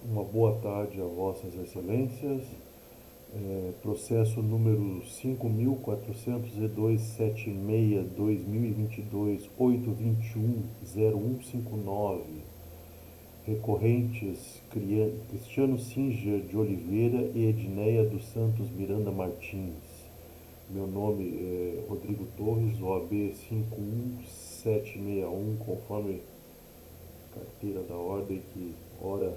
Uma boa tarde a Vossas Excelências. Processo número 5.402.76/2022, 821-0159. Recorrentes Cristiano Singer de Oliveira e Edneia dos Santos Miranda Martins. Meu nome é Rodrigo Torres, OAB 51761, conforme carteira da ordem que ora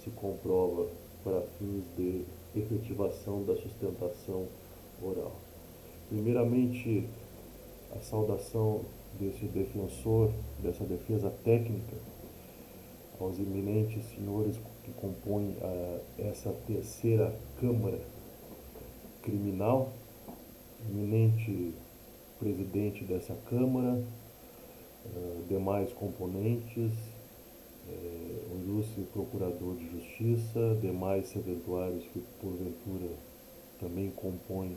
se comprova para fins de efetivação da sustentação oral. Primeiramente, a saudação desse defensor, dessa defesa técnica, aos eminentes senhores que compõem essa terceira Câmara Criminal, eminente presidente dessa Câmara, demais componentes, o ilustre Procurador de Justiça, demais serventuários que porventura também compõem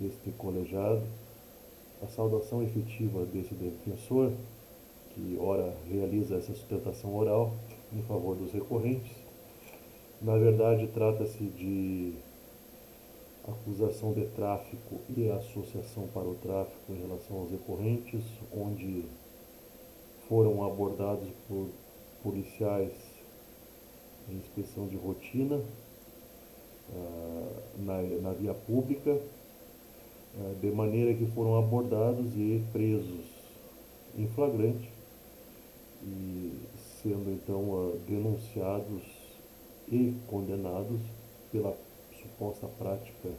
este colegiado. A saudação efetiva desse defensor, que ora realiza essa sustentação oral em favor dos recorrentes. Na verdade, trata-se de acusação de tráfico e associação para o tráfico em relação aos recorrentes, onde foram abordados por policiais em inspeção de rotina na via pública, de maneira que foram abordados e presos em flagrante, e sendo então denunciados e condenados pela suposta prática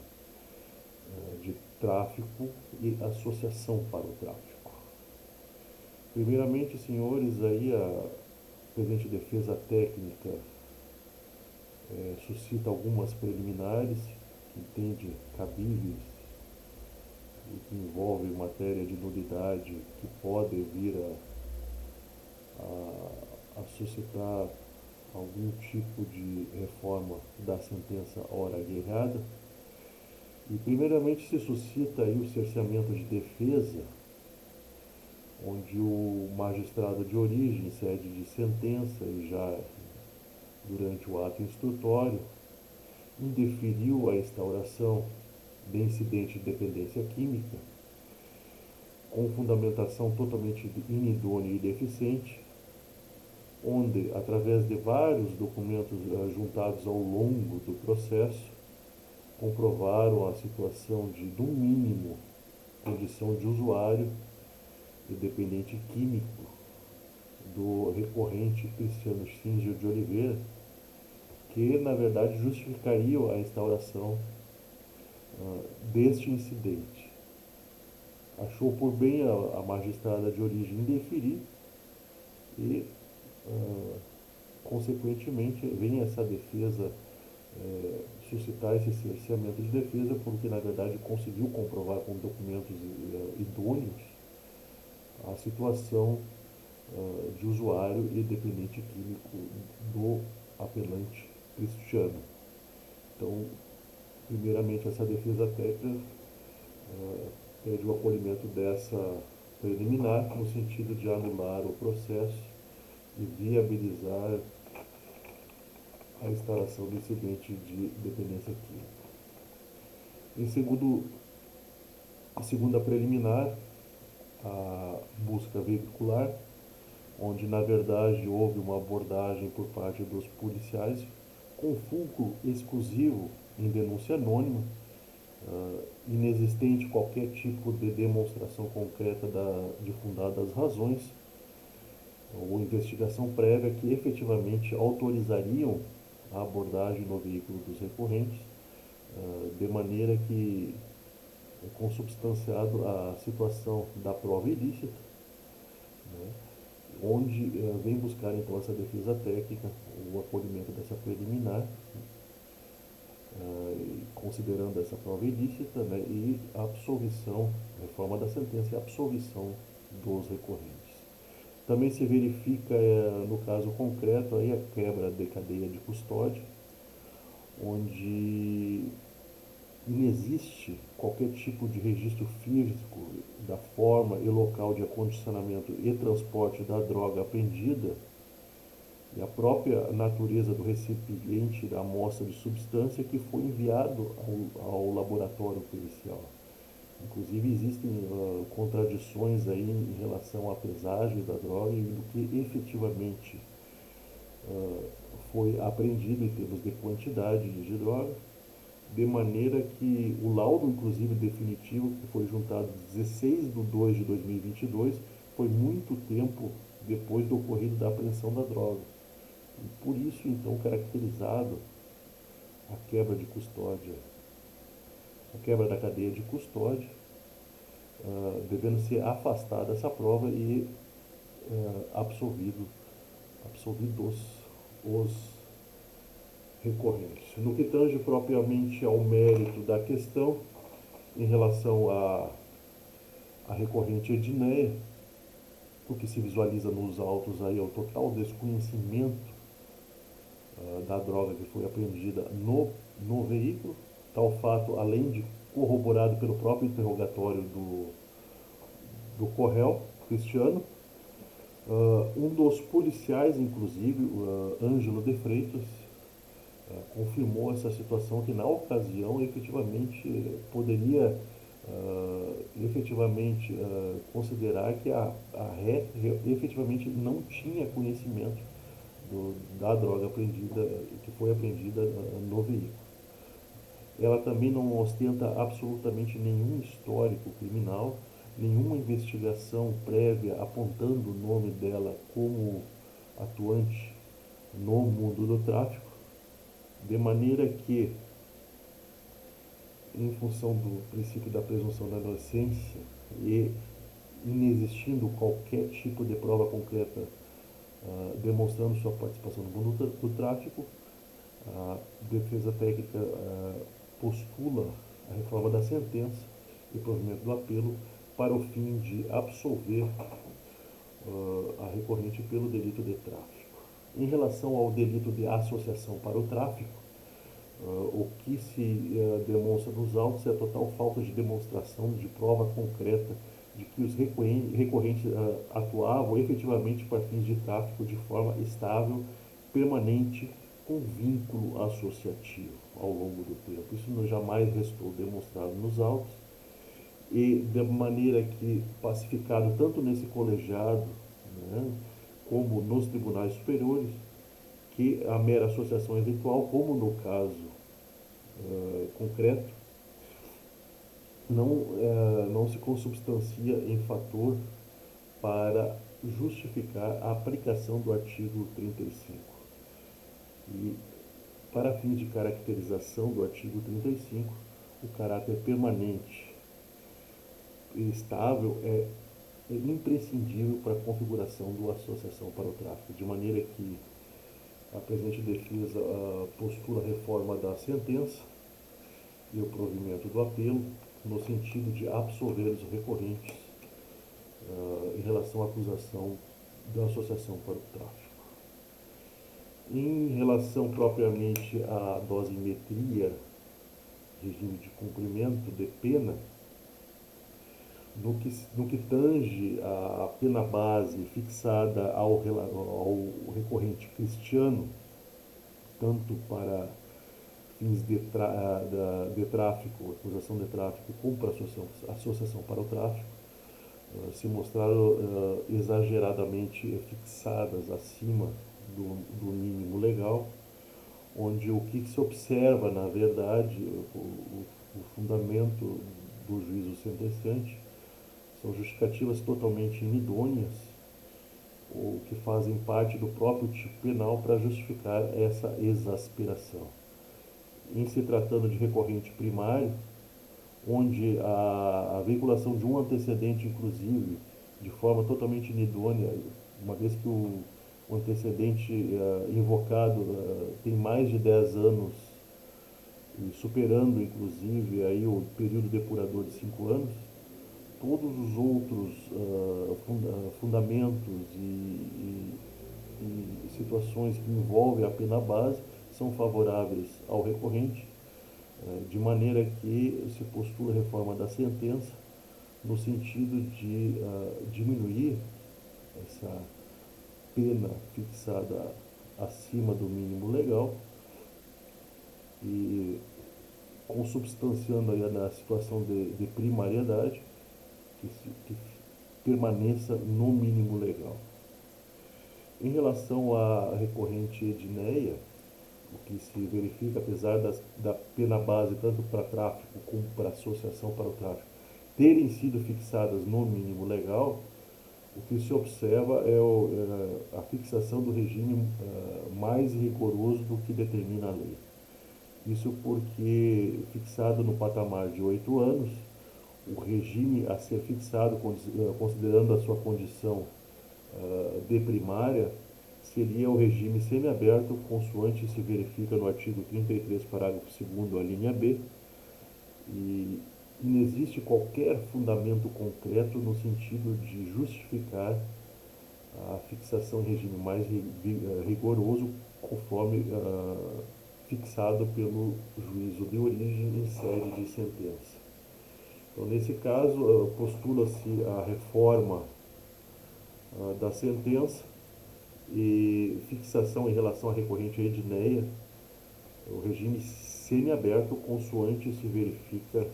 de tráfico e associação para o tráfico. Primeiramente, senhores, aí a presente defesa técnica suscita algumas preliminares que entende cabíveis e que envolvem matéria de nulidade que pode vir a suscitar algum tipo de reforma da sentença ora guerreada. E primeiramente se suscita aí o cerceamento de defesa, onde o magistrado de origem, em sede de sentença e já durante o ato instrutório, indeferiu a instauração de incidente de dependência química, com fundamentação totalmente inidônea e deficiente, onde, através de vários documentos juntados ao longo do processo, comprovaram a situação de, no mínimo, condição de usuário e dependente químico do recorrente Cristiano Singer de Oliveira, que, na verdade, justificariam a instauração deste incidente. Achou por bem a magistrada de origem indeferir e, consequentemente, vem essa defesa suscitar esse cerceamento de defesa, porque, na verdade, conseguiu comprovar com documentos idôneos a situação de usuário e dependente químico do apelante Cristiano. Então, primeiramente, essa defesa técnica pede o acolhimento dessa preliminar no sentido de anular o processo e viabilizar a instalação do incidente de dependência química. A segunda preliminar, a busca veicular, onde na verdade houve uma abordagem por parte dos policiais com foco exclusivo em denúncia anônima, inexistente qualquer tipo de demonstração concreta de fundadas razões ou investigação prévia que efetivamente autorizariam a abordagem no veículo dos recorrentes, de maneira que é consubstanciado a situação da prova ilícita, né, onde vem buscar então essa defesa técnica, o acolhimento dessa preliminar, considerando essa prova ilícita, né, e a absolvição, reforma da sentença e a absolvição dos recorrentes. Também se verifica, no caso concreto, aí a quebra de cadeia de custódia, onde inexiste qualquer tipo de registro físico da forma e local de acondicionamento e transporte da droga apreendida, e a própria natureza do recipiente da amostra de substância que foi enviado ao laboratório pericial. Inclusive existem contradições aí em relação à pesagem da droga e do que efetivamente foi apreendido em termos de quantidade de droga, de maneira que o laudo, inclusive definitivo, que foi juntado 16 de 2 de 2022, foi muito tempo depois do ocorrido da apreensão da droga. E por isso, então, caracterizado a quebra de custódia, a quebra da cadeia de custódia, devendo ser afastada essa prova e absolvidos os recorrentes. No que tange propriamente ao mérito da questão, em relação à recorrente Edneia, o que se visualiza nos autos aí é o total desconhecimento da droga que foi apreendida no veículo, tal fato, além de corroborado pelo próprio interrogatório do Correl Cristiano. Um dos policiais, inclusive, Ângelo de Freitas, confirmou essa situação que na ocasião efetivamente poderia efetivamente considerar que a ré efetivamente não tinha conhecimento da droga apreendida, que foi apreendida no veículo. Ela também não ostenta absolutamente nenhum histórico criminal, nenhuma investigação prévia apontando o nome dela como atuante no mundo do tráfico, de maneira que, em função do princípio da presunção da inocência e inexistindo qualquer tipo de prova concreta demonstrando sua participação no mundo do tráfico, a defesa técnica postula a reforma da sentença e provimento do apelo para o fim de absolver a recorrente pelo delito de tráfico. Em relação ao delito de associação para o tráfico, o que se demonstra nos autos é a total falta de demonstração de prova concreta de que os recorrentes atuavam efetivamente para fins de tráfico de forma estável, permanente, com vínculo associativo ao longo do tempo. Isso jamais restou demonstrado nos autos e de maneira que pacificado tanto nesse colegiado, né, como nos tribunais superiores, que a mera associação eventual, como no caso concreto, não se consubstancia em fator para justificar a aplicação do artigo 35. E, para fins de caracterização do artigo 35, o caráter permanente e estável é imprescindível para a configuração da associação para o tráfico, de maneira que a presente defesa postula a reforma da sentença e o provimento do apelo, no sentido de absolver os recorrentes em relação à acusação da associação para o tráfico. Em relação propriamente à dosimetria, regime de cumprimento de pena, no que tange a pena base fixada ao recorrente Cristiano, tanto para fins de tráfico, acusação de tráfico, como para associação para o tráfico, se mostraram exageradamente fixadas acima do mínimo legal, onde o que se observa, na verdade, o fundamento do juízo sentenciante são justificativas totalmente inidôneas, ou que fazem parte do próprio tipo penal para justificar essa exasperação. Em se tratando de recorrente primário, onde a vinculação de um antecedente, inclusive, de forma totalmente inidônea, uma vez que o antecedente invocado tem mais de 10 anos, e superando, inclusive, aí o período depurador de 5 anos, todos os outros fundamentos e situações que envolvem a pena base são favoráveis ao recorrente, de maneira que se postula a reforma da sentença no sentido de diminuir essa pena fixada acima do mínimo legal e consubstanciando aí na situação de primariedade que permaneça no mínimo legal. Em relação à recorrente Edneia, o que se verifica, apesar da pena base tanto para tráfico como para associação para o tráfico terem sido fixadas no mínimo legal, o que se observa é a fixação do regime mais rigoroso do que determina a lei. Isso porque, fixado no patamar de 8 anos, o regime a ser fixado, considerando a sua condição de primária, seria o regime semiaberto, consoante se verifica no artigo 33, parágrafo 2º, a linha B, e não existe qualquer fundamento concreto no sentido de justificar a fixação em regime mais rigoroso, conforme fixado pelo juízo de origem em sede de sentença. Então, nesse caso, postula-se a reforma da sentença e fixação em relação à recorrente Edneia, o regime semiaberto, consoante se verifica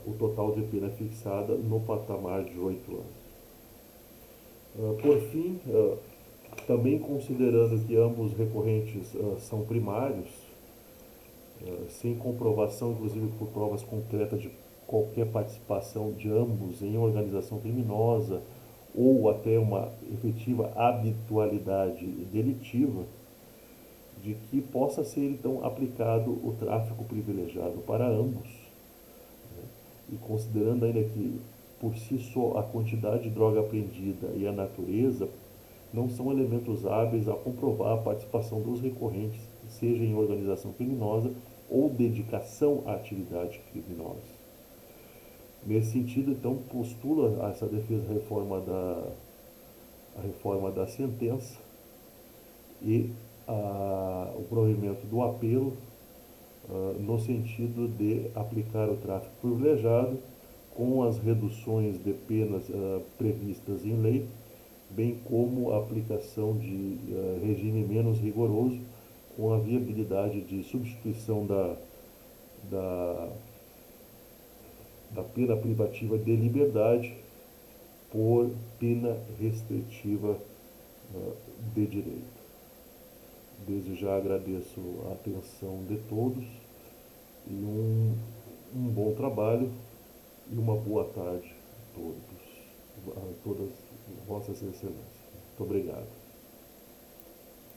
o total de pena fixada no patamar de 8 anos. Por fim, também considerando que ambos recorrentes são primários, sem comprovação, inclusive por provas concretas, de qualquer participação de ambos em organização criminosa ou até uma efetiva habitualidade delitiva, de que possa ser então aplicado o tráfico privilegiado para ambos, né? E considerando ainda que por si só a quantidade de droga apreendida e a natureza não são elementos hábeis a comprovar a participação dos recorrentes, seja em organização criminosa ou dedicação à atividade criminosa. Nesse sentido, então, postula essa defesa a reforma da sentença e o provimento do apelo no sentido de aplicar o tráfico privilegiado com as reduções de penas previstas em lei, bem como a aplicação de regime menos rigoroso, com a viabilidade de substituição da pena privativa de liberdade por pena restritiva de direito. Desde já agradeço a atenção de todos e um bom trabalho e uma boa tarde a todas vossas excelências. Muito obrigado.